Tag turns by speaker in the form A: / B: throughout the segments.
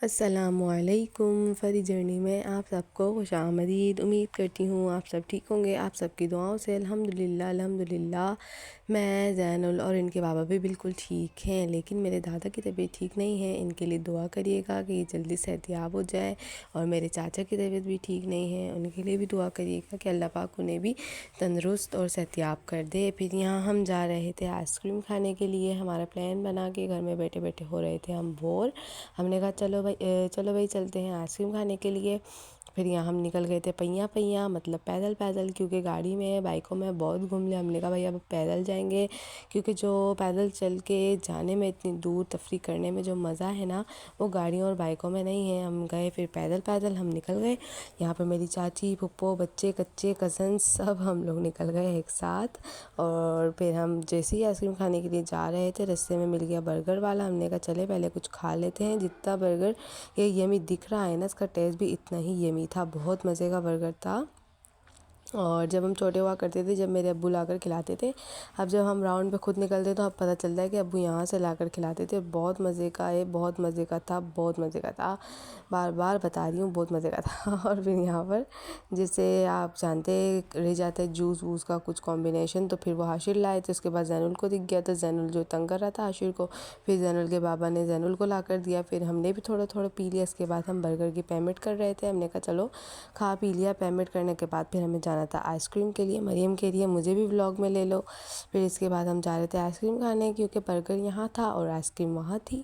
A: अस्सलामुअलैकुम। फ़री जर्नी में आप सबको खुशामदीद। उम्मीद करती हूँ आप सब ठीक होंगे। आप सबकी दुआओं से अल्हम्दुलिल्लाह अल्हम्दुलिल्लाह मैं ज़ैनुल और इनके बाबा भी बिल्कुल ठीक हैं, लेकिन मेरे दादा की तबीयत ठीक नहीं है। इनके लिए दुआ करिएगा कि ये जल्दी सेहतियाब हो जाए। और मेरे चाचा की तबीयत भी ठीक नहीं है, उनके लिए भी दुआ करिएगा कि अल्लाह पाक उन्हें भी तंदुरुस्त और सेहतियाब कर दे। फिर यहाँ हम जा रहे थे आइसक्रीम खाने के लिए। हमारा प्लान बना के घर में बैठे बैठे हो रहे थे हम बोर। हमने कहा चलो भाई चलते हैं आइसक्रीम खाने के लिए। फिर यहाँ हम निकल गए थे पैया पैया, मतलब पैदल पैदल, क्योंकि गाड़ी में बाइकों में बहुत घूम लिया। हमने कहा भाई अब पैदल जाएंगे, क्योंकि जो पैदल चल के जाने में, इतनी दूर तफरी करने में जो मज़ा है ना, वो गाड़ियों और बाइकों में नहीं है। हम गए फिर पैदल पैदल हम निकल गए। यहाँ पर मेरी चाची, फुप्पो, बच्चे, कच्चे, कज़न्स सब हम लोग निकल गए एक साथ। और फिर हम जैसे ही आइसक्रीम खाने के लिए जा रहे थे, रास्ते में मिल गया बर्गर वाला। हमने कहा चले पहले कुछ खा लेते हैं। जितना बर्गर ये यमी दिख रहा है ना, इसका टेस्ट भी इतना ही यमी था। बहुत मज़े का बर्गर था। और जब हम छोटे हुआ करते थे, जब मेरे अब्बू लाकर खिलाते थे, अब जब हम राउंड पे खुद निकलते तो अब पता चलता है कि अब्बू यहाँ से लाकर खिलाते थे। बहुत मज़े का है, बहुत मज़े का था, बहुत मज़े का था। बार बार बता रही हूँ, बहुत मज़े का था। और फिर यहाँ पर जैसे आप जानते रह जाते जूस वूस का कुछ कॉम्बिनेशन, तो फिर वो हाशिर लाए थे। उसके बाद जैनुल को दिख गया, तो जैनुल जो तंग कर रहा था हाशिर को, फिर जैनुल के बाबा ने जैनुल को ला कर दिया। फिर हमने भी थोड़ा थोड़ा पी लिया। इसके बाद हम बर्गर की पेमेंट कर रहे थे। हमने कहा चलो खा पी लिया। पेमेंट करने के बाद फिर हमें जाना था आइसक्रीम के लिए। मरियम के लिए मुझे भी व्लॉग में ले लो। फिर इसके बाद हम जा रहे थे आइसक्रीम खाने, क्योंकि बर्गर यहाँ था और आइसक्रीम वहाँ थी,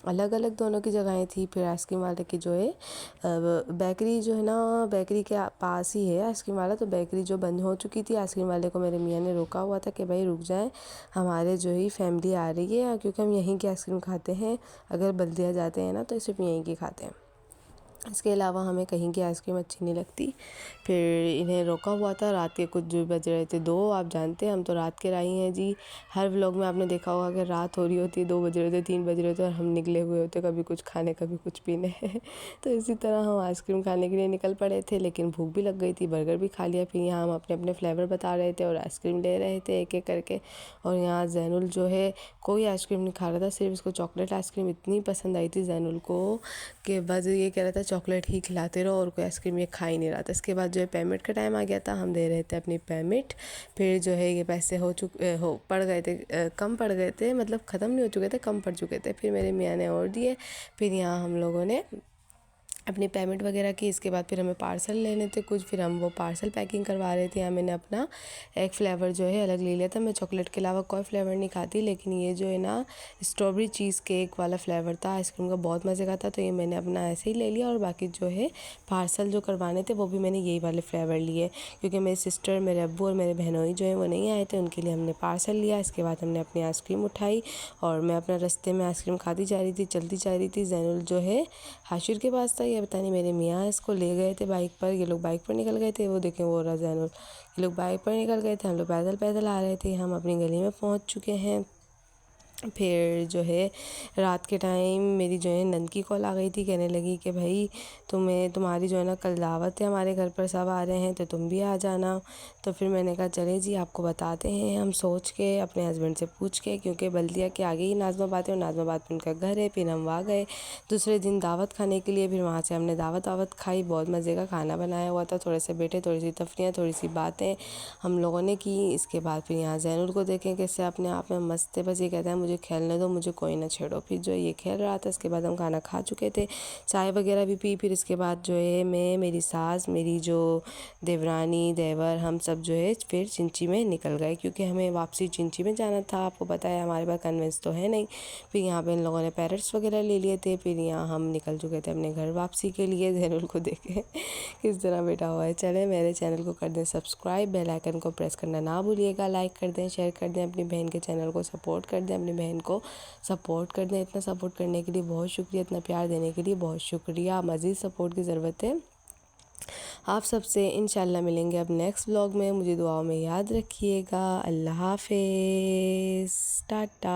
A: अलग अलग दोनों की जगहें थी। फिर आइसक्रीम वाले की जो है बेकरी जो है ना, बेकरी के पास ही है आइसक्रीम वाला, तो बेकरी जो बंद हो चुकी थी, आइसक्रीम वाले को मेरे मियाँ ने रोका हुआ था कि भाई रुक जाएं, हमारे जो ही फैमिली आ रही है, क्योंकि हम यहीं की आइसक्रीम खाते हैं। अगर बल्दिया जाते हैं ना तो सिर्फ यहीं की खाते हैं, इसके अलावा हमें कहीं की आइसक्रीम अच्छी नहीं लगती। फिर इन्हें रोका हुआ था। रात के कुछ जो बज रहे थे 2, आप जानते हैं हम तो रात के राही हैं जी। हर व्लॉग में आपने देखा होगा कि रात हो रही होती है, 2 बज रहे थे, 3 बज रहे थे, और हम निकले हुए होते कभी कुछ खाने कभी कुछ पीने। तो इसी तरह हम आइसक्रीम खाने के लिए निकल पड़े थे, लेकिन भूख भी लग गई थी। बर्गर भी खा लिया। फिर यहाँ हम अपने अपने फ्लेवर बता रहे थे और आइसक्रीम ले रहे थे एक एक करके। और यहाँ जैनुल जो है कोई आइसक्रीम नहीं खा रहा था, सिर्फ इसको चॉकलेट आइसक्रीम इतनी पसंद आई थी जैनुल को कि बस ये कह रहा था चॉकलेट ही खिलाते रहो, और कोई आइसक्रीम ये खा ही नहीं रहा था। इसके बाद जो है पेमेंट का टाइम आ गया था, हम दे रहे थे अपनी पेमेंट। फिर जो है ये पैसे पड़ गए थे, कम पड़ गए थे, मतलब ख़त्म नहीं हो चुके थे, कम पड़ चुके थे। फिर मेरे मियाँ ने और दिए। फिर यहाँ हम लोगों ने अपनी पेमेंट वगैरह की। इसके बाद फिर हमें पार्सल लेने थे कुछ, फिर हम वो पार्सल पैकिंग करवा रहे थे। यहाँ मैंने अपना एक फ़्लेवर जो है अलग ले लिया था। मैं चॉकलेट के अलावा कोई फ़्लेवर नहीं खाती, लेकिन ये जो है ना स्ट्रॉबेरी चीज़ केक वाला फ़्लेवर था आइसक्रीम का, बहुत मज़े का था, तो ये मैंने अपना ऐसे ही ले लिया। और बाकी जो है पार्सल जो करवाने थे वो भी मैंने यही वाले फ़्लेवर लिए, क्योंकि मेरी सिस्टर, मेरे अब्बू और मेरे बहनोई जो है वो नहीं आए थे, उनके लिए हमने पार्सल लिया। इसके बाद हमने अपनी आइसक्रीम उठाई और मैं अपना रास्ते में आइसक्रीम खाती जा रही थी, चलती जा रही थी। जैनुल जो है हाशिर के पास था, ये पता नहीं मेरे मियाँ इसको ले गए थे बाइक पर, ये लोग बाइक पर निकल गए थे। वो देखें वो रहा जैनुल, ये लोग बाइक पर निकल गए थे, हम लोग पैदल पैदल आ रहे थे। हम अपनी गली में पहुँच चुके हैं। फिर जो है रात के टाइम मेरी जो है नंद की कॉल आ गई थी, कहने लगी कि भाई तुम्हारी जो है ना कल दावत है, हमारे घर पर सब आ रहे हैं, तो तुम भी आ जाना। तो फिर मैंने कहा चले जी आपको बताते हैं। हम सोच के अपने हस्बैंड से पूछ के, क्योंकि बल्दिया के आगे ही नाज़माबाद है और नाज़माबाद में उनका घर है। फिर हम वहाँ गए दूसरे दिन दावत खाने के लिए। फिर वहाँ से हमने दावत खाई, बहुत मज़े का खाना बनाया हुआ था। थोड़े से बैठे, थोड़ी सी तफरियाँ, थोड़ी सी बातें हम लोगों ने की। इसके बाद फिर यहाँ जैनुल को देखें कैसे अपने आप में मस्त है, बस ये कहता है मुझे खेलने दो, मुझे कोई ना छेड़ो। फिर जो ये खेल रहा था। इसके बाद हम खाना खा चुके थे, चाय वगैरह भी पी। फिर इसके बाद जो है मैं, मेरी सास, मेरी जो देवरानी, देवर, हम सब जो है फिर चिंची में निकल गए, क्योंकि हमें वापसी चिंची में जाना था। आपको पता है हमारे पास कन्वेंस तो है नहीं। फिर यहाँ पे इन लोगों ने पैरेट्स वगैरह ले लिए थे। फिर यहाँ हम निकल चुके थे अपने घर वापसी के लिए। जैनुल को देखे किस तरह बैठा हुआ है। चले मेरे चैनल को कर दें सब्सक्राइब, बेल आइकन को प्रेस करना ना भूलिएगा, लाइक कर दें, शेयर कर दें, अपनी बहन के चैनल को सपोर्ट कर दें, अपनी बहन को सपोर्ट कर दें। इतना सपोर्ट करने के लिए बहुत शुक्रिया, इतना प्यार देने के लिए बहुत शुक्रिया। मज़ीद सपोर्ट की ज़रूरत है आप सबसे। इंशाल्लाह मिलेंगे अब नेक्स्ट व्लॉग में। मुझे दुआओं में याद रखिएगा। अल्लाह हाफ़िज़, टाटा।